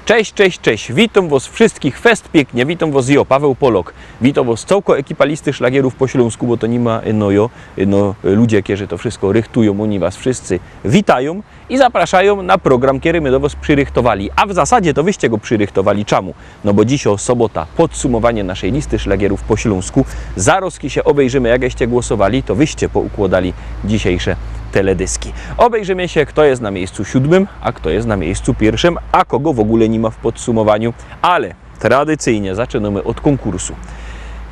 Cześć, cześć, cześć. Witam was wszystkich fest pięknie. Witam was ja, Paweł Polok. Witam was całko ekipa listy szlagierów po Śląsku, bo to nie ma ludzie, którzy to wszystko rychtują, oni was wszyscy witają i zapraszają na program, który my do was przyrychtowali. A w zasadzie to wyście go przyrychtowali. Czemu? No bo dzisiaj sobota, podsumowanie naszej listy szlagierów po Śląsku. Zaraz się obejrzymy, jakście głosowali, to wyście poukładali dzisiejsze teledyski. Obejrzymy się, kto jest na miejscu 7, a kto jest na miejscu 1, a kogo w ogóle nie ma w podsumowaniu, ale tradycyjnie zaczynamy od konkursu.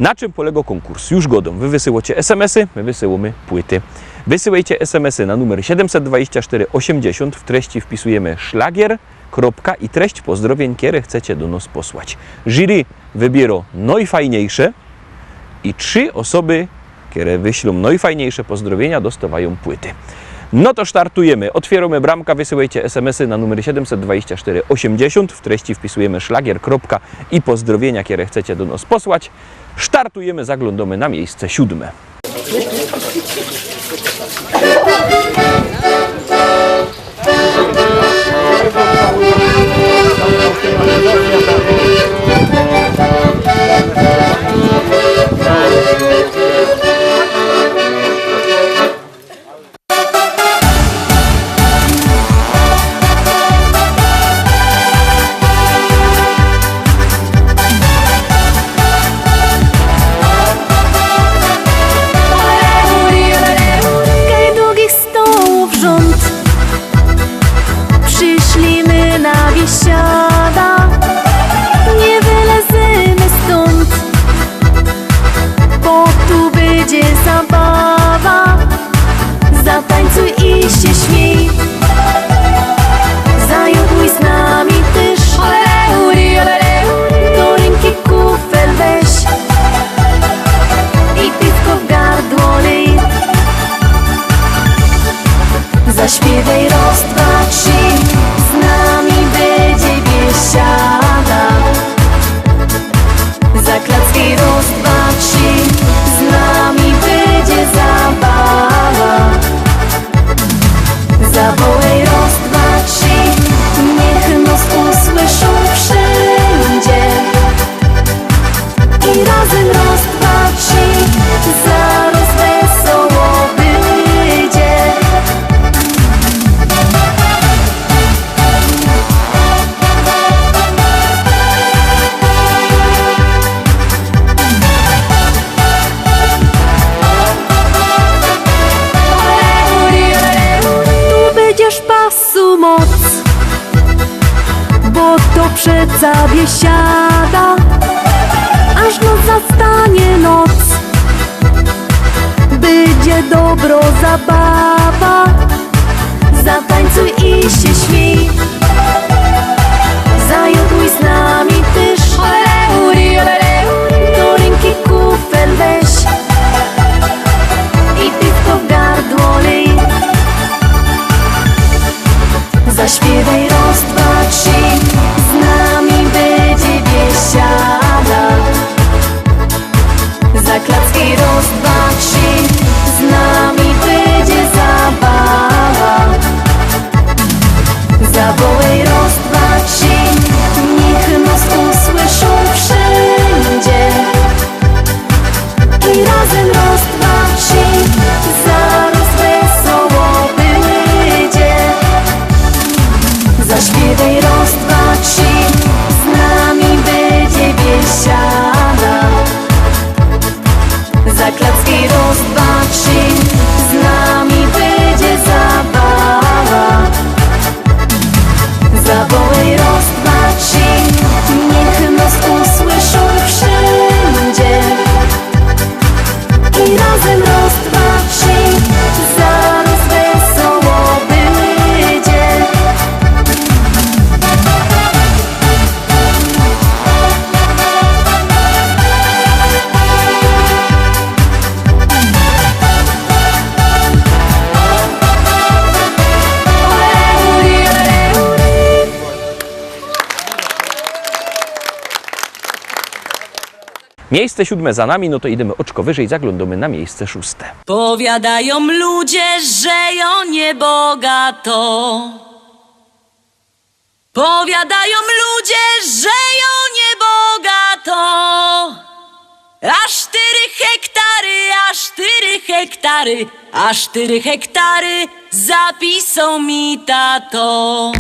Na czym polega konkurs? Już godą. Wy wysyłacie SMS-y, my wysyłamy płyty. Wysyłajcie SMS-y na numer 724 80, w treści wpisujemy szlagier, kropka i treść pozdrowień, które chcecie do nas posłać. Jury wybiera najfajniejsze i 3 osoby, które wyślą najfajniejsze pozdrowienia, dostawają płyty. No to startujemy. Otwieramy bramka, wysyłajcie SMS-y na numer 724 80. W treści wpisujemy szlagier, kropka i pozdrowienia, które chcecie do nas posłać. Startujemy, zaglądamy na miejsce 7. Zaśpiewaj raz, dwa, trzy, z nami będzie biesiada. Zaklacki raz, dwa, trzy, z nami będzie zabawa. Zawołaj raz, dwa, trzy, niech nas usłyszą wszędzie. I razem raz, dwa, trzy, zaraz wesoło będzie. Pasu moc, bo to przeca biesiada, aż noc zastanie noc. Będzie dobro zabawa, zatańcuj i się śmiej. Zajoduj z nami też, do ręki kufel weź i piwko w gardło lej. Zaśpiewaj raz, dwa, trzy, z nami będzie biesiada. Zaklacki raz, dwa, trzy, z nami będzie zabawa. Zawołaj raz, dwa, trzy, niech nas usłyszą wszędzie. I razem raz, dwa, trzy, zaraz wesoło będzie. Zaśpiewaj raz, dwa, trzy, z nami będzie biesiada. Zaklacki raz, dwa, trzy, z nami będzie zabawa. Zawołaj raz, dwa, trzy, niech nas usłyszą wszędzie. I razem raz, dwa, trzy, zaraz wesoło będzie. Miejsce 7 za nami, no to idziemy oczko wyżej, zaglądamy na miejsce 6. Powiadają ludzie, że ją niebogato. Powiadają ludzie, że jo nie bogato. A 4 hektary, a 4 hektary zapisał mi tato.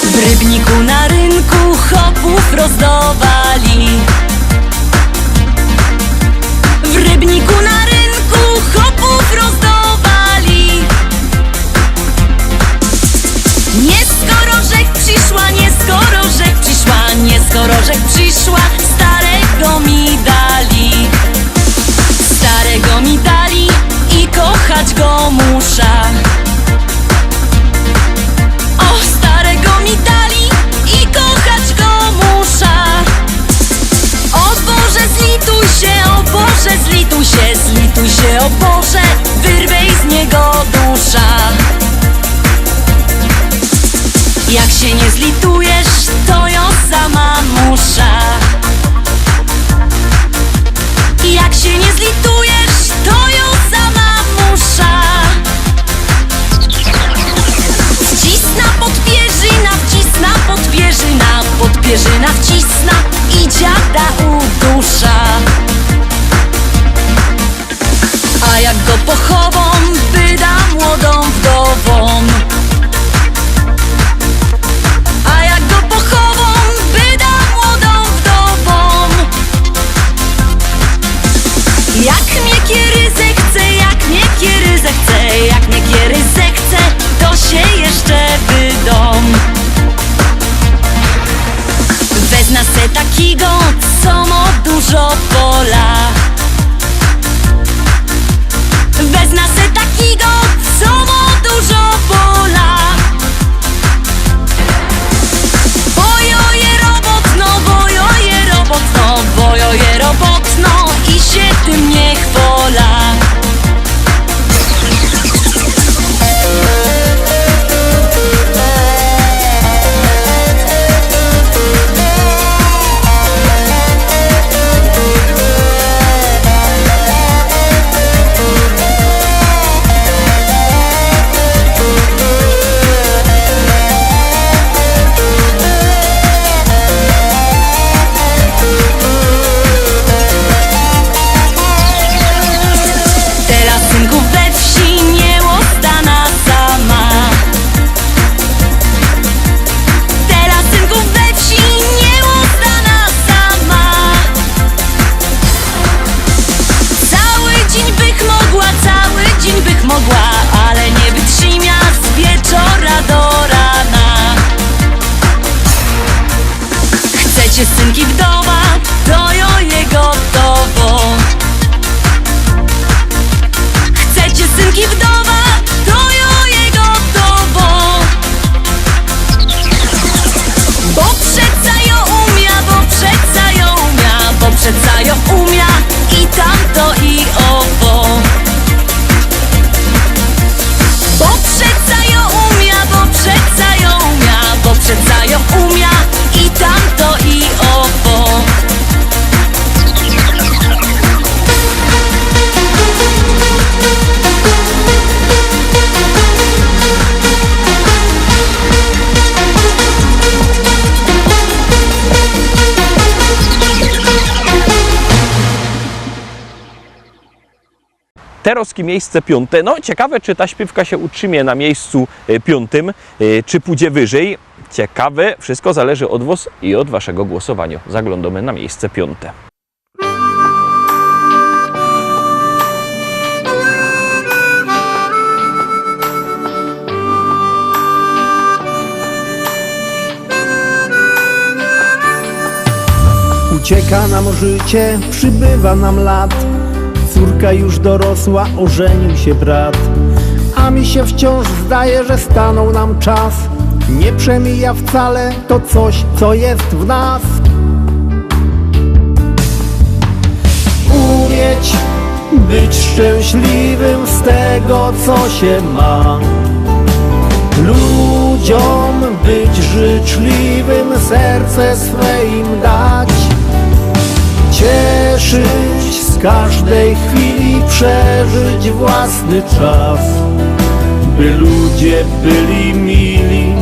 W Rybniku na rynku chopów rozdawali. W Rybniku na rynku chopów rozdawali. Nie skoro żech przyszła, nie skoro żech przyszła, nie skoro żech przyszła, starego mi dali. Starego mi dali i kochać go muszę. O, starego mi dali i kochać go muszę. O Boże, zlituj się, o Boże, zlituj się, zlituj się, o Boże, wyrwej z niego dusza. Jak się nie zlitujesz, to ja sama muszę. Jak się nie zlitujesz, to ja sama muszę. Wcisna podpierzyna, wcisna podpierzyna, podpierzyna wcisna i dziada udusza. A jak go pochową, wyda młodą wdową. A jak go pochową, wyda młodą wdową. Jak mnie kieryzę chce, jak mnie kieryzę chce, jak mnie kieryzę chce, to się jeszcze wydom. Wezna se takiego, co ma dużo pola. Wezna se takiego, co ma dużo pola. Bojoje robotno, bojoje robotno, bojoje robotno i się tym nie chwola. Ale nie wytrzyma z wieczora do rana. Chcecie synki wdowa, to jo je gotowo. Chcecie synki wdowa, to jo je gotowo. Bo przeca jo umia, bo przeca jo umia, bo przeca jo umia i tamto i owo. Bo przeca jo umia, bo przeca jo umia, bo przeca jo umia i tamto i owo. Teroski miejsce 5. No ciekawe, czy ta śpiewka się utrzymie na miejscu 5, czy pójdzie wyżej. Ciekawe, wszystko zależy od was i od waszego głosowania. Zaglądamy na miejsce 5. Ucieka nam życie, przybywa nam lat. Córka już dorosła, ożenił się brat. A mi się wciąż zdaje, że stanął nam czas. Nie przemija wcale to coś, co jest w nas. Umieć być szczęśliwym z tego, co się ma. Ludziom być życzliwym, serce swe im dać. cieszyć z każdej chwili, przeżyć własny czas, by ludzie byli mili,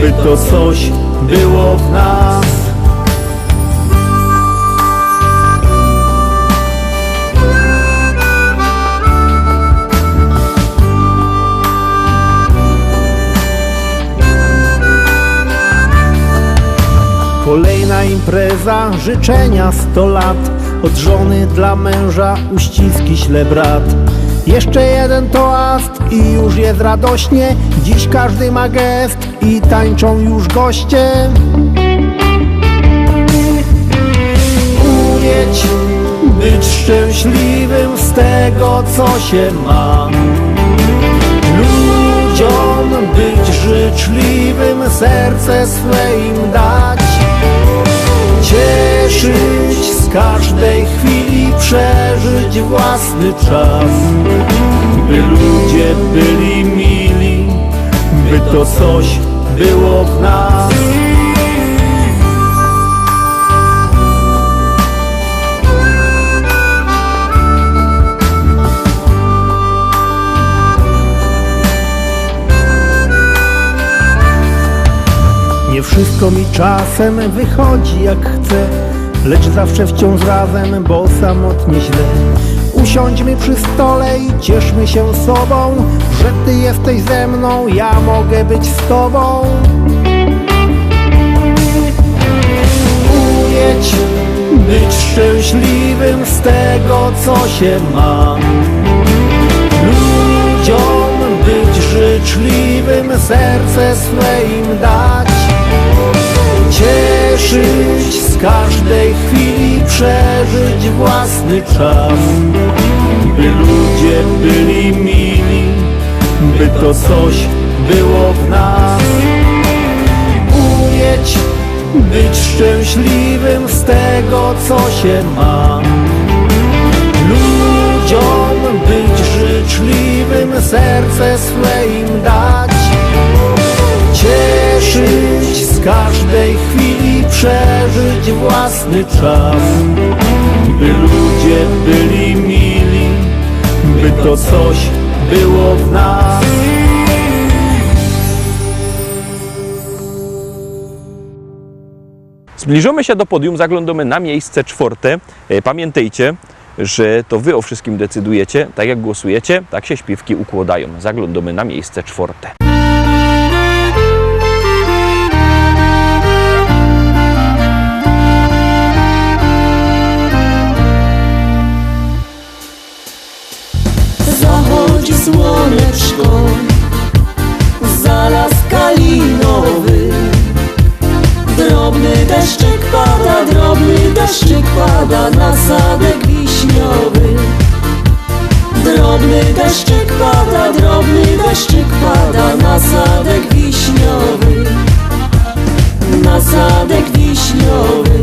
by to coś było w nas. Kolejna impreza, życzenia 100 lat, od żony dla męża uściski śle brat. Jeszcze jeden toast i już jest radośnie, dziś każdy ma gest i tańczą już goście. Umieć być szczęśliwym z tego, co się ma, ludziom być życzliwym, serce swe im dać, cieszyć z każdej chwili, przeżyć własny czas, by ludzie byli mili, by to coś było w nas. Nie wszystko mi czasem wychodzi jak chcę, lecz zawsze wciąż razem, bo samotnie źle. Usiądźmy przy stole i cieszmy się sobą, że ty jesteś ze mną, ja mogę być z tobą. Umieć być szczęśliwym z tego, co się ma, ludziom być życzliwym, serce swe im dać, cieszyć z każdej chwili, przeżyć własny czas, by ludzie byli mili, by to coś było w nas. Umieć być szczęśliwym z tego, co się ma, ludziom być życzliwym, serce swe im dać, cieszyć z każdej chwili, przeżyć własny czas, by ludzie byli mili, by to coś było w nas. Zbliżamy się do podium, zaglądamy na miejsce 4. Pamiętajcie, że to wy o wszystkim decydujecie. Tak jak głosujecie, tak się śpiewki układają. Zaglądamy na miejsce 4. Zachodzi słoneczko, za las kalinowy. Drobny deszczyk pada na sadek wiśniowy. Drobny deszczyk pada na sadek wiśniowy. Na sadek wiśniowy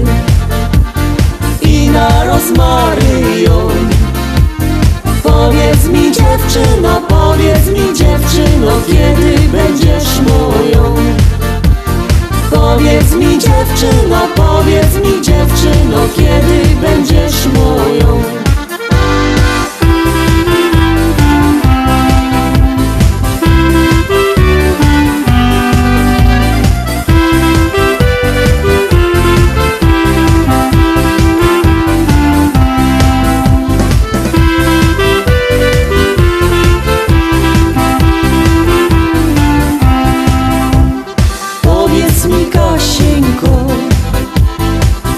i na rozmaryjon. Powiedz mi dziewczyno, kiedy będziesz moją? Powiedz mi dziewczyno, kiedy będziesz moją?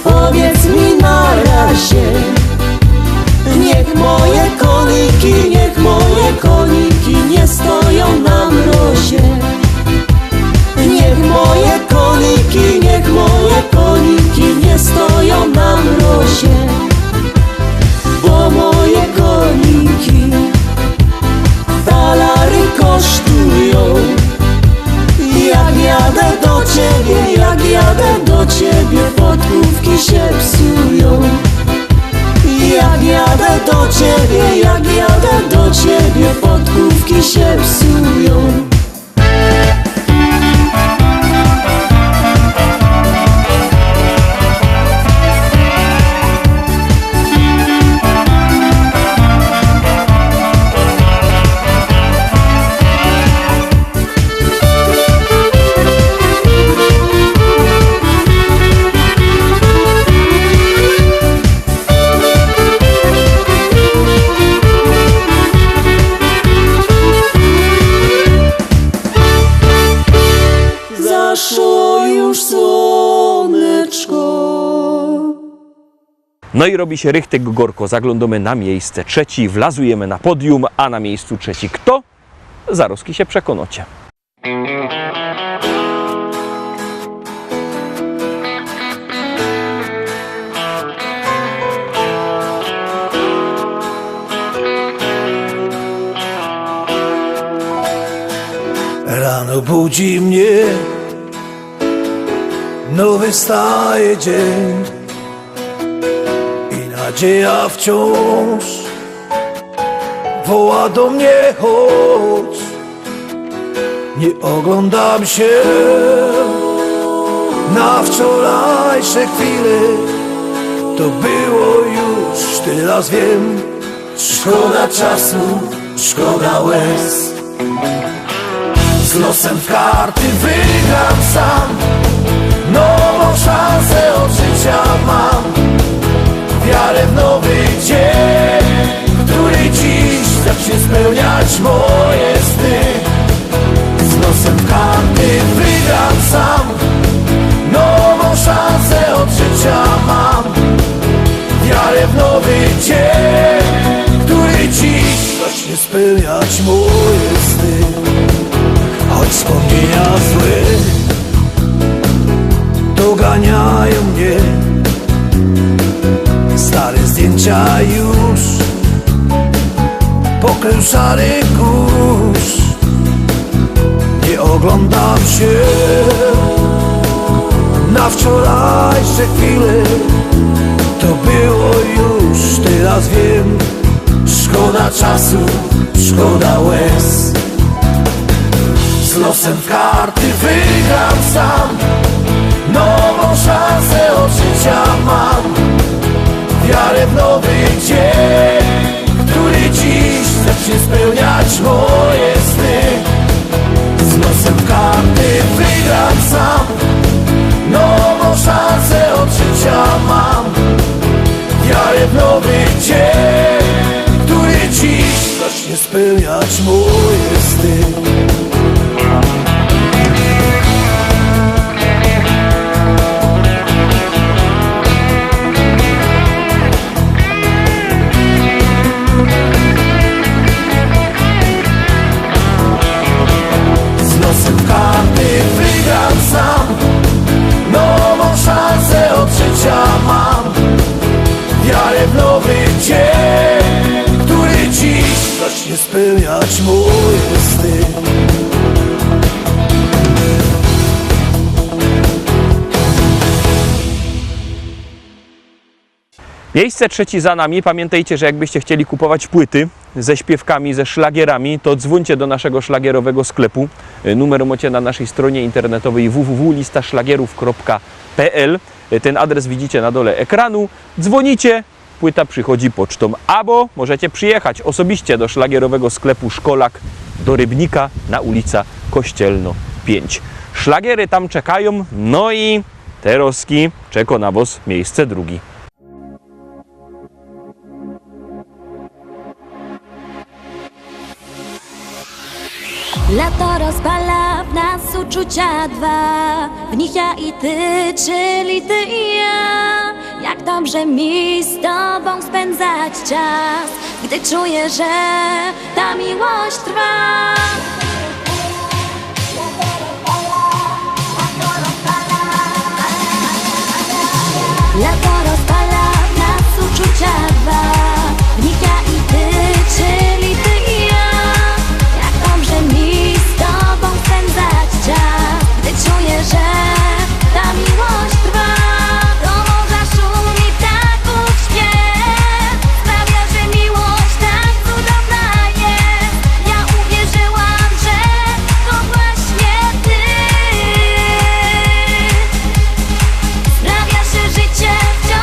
Powiedz mi na razie, No i robi się rychtyk gorko, zaglądamy na miejsce trzeci, wlazujemy na podium, a na miejscu trzeci kto? Zaroski się przekonacie. Rano budzi mnie nowy wstaje dzień i nadzieja wciąż woła do mnie chodź. Nie oglądam się na wczorajsze chwile, to było już, teraz wiem. Szkoda czasu, szkoda łez. Z losem w karty wygram sam, nową szansę od życia mam. Wiarę w nowy dzień, który dziś zacznie spełniać moje sny. Z losem w karty wygram sam, nową szansę od życia mam. Wiarę w nowy dzień, który dziś zacznie spełniać moje sny. Choć wspomnienia złe doganiają mnie, stare zdjęcia już pokrył szary kurz. Nie oglądam się na wczorajsze chwile, to było już, teraz wiem. Szkoda czasu, szkoda łez. Z losem w karty wygram sam, nową szansę od życia mam. Wiarę w nowy dzień, który dziś zacznie spełniać moje sny. Z losem w karty wygram sam, nową szansę od życia mam. Wiarę w nowy dzień, który dziś zacznie spełniać moje sny. Z losem w karty wygram sam, nową szansę od życia mam. Wiarę w nowy dzień, który dziś zacznie spełniać moje sny. Miejsce trzeci za nami. Pamiętajcie, że jakbyście chcieli kupować płyty ze śpiewkami, ze szlagierami, to dzwońcie do naszego szlagierowego sklepu. Numer macie na naszej stronie internetowej www.listaszlagierów.pl. Ten adres widzicie na dole ekranu. Dzwonicie, płyta przychodzi pocztą. Albo możecie przyjechać osobiście do szlagierowego sklepu Szkolak do Rybnika na ulica Kościelno 5. Szlagiery tam czekają, no i te roski czeka na was miejsce drugi. Lato rozpala w nas uczucia dwa, w nich ja i ty, czyli ty i ja. Jak dobrze mi z tobą spędzać czas, gdy czuję, że ta miłość trwa. Lato rozpala w nas uczucia dwa, w nich ja i ty, czyli ty i ja. Jak dobrze mi z tobą spędzać czas, gdy czuję, że ta miłość trwa. Do morza szumi ptaków śpiew, sprawia, że miłość tak cudowna jest. Ja uwierzyłam, że to właśnie ty. Sprawia, że życie wciąż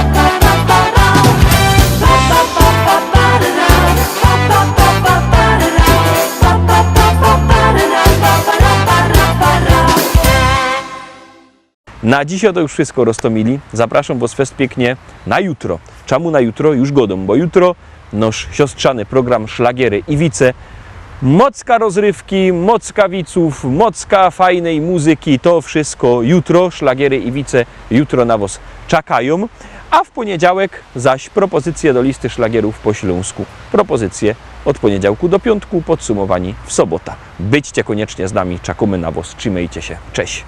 Na dzisiaj to już wszystko, Rostomili. Zapraszam Was fest pięknie na jutro. Czemu na jutro? Już godą, bo jutro nasz siostrzany program Szlagiery i Wice. Mocka rozrywki, mocka wiców, mocka fajnej muzyki, to wszystko jutro. Szlagiery i Wice jutro na Was czekają. A w poniedziałek zaś propozycje do listy szlagierów po śląsku. Propozycje od poniedziałku do piątku, podsumowani w sobota. Byćcie koniecznie z nami, czekamy na Was, trzymajcie się, cześć!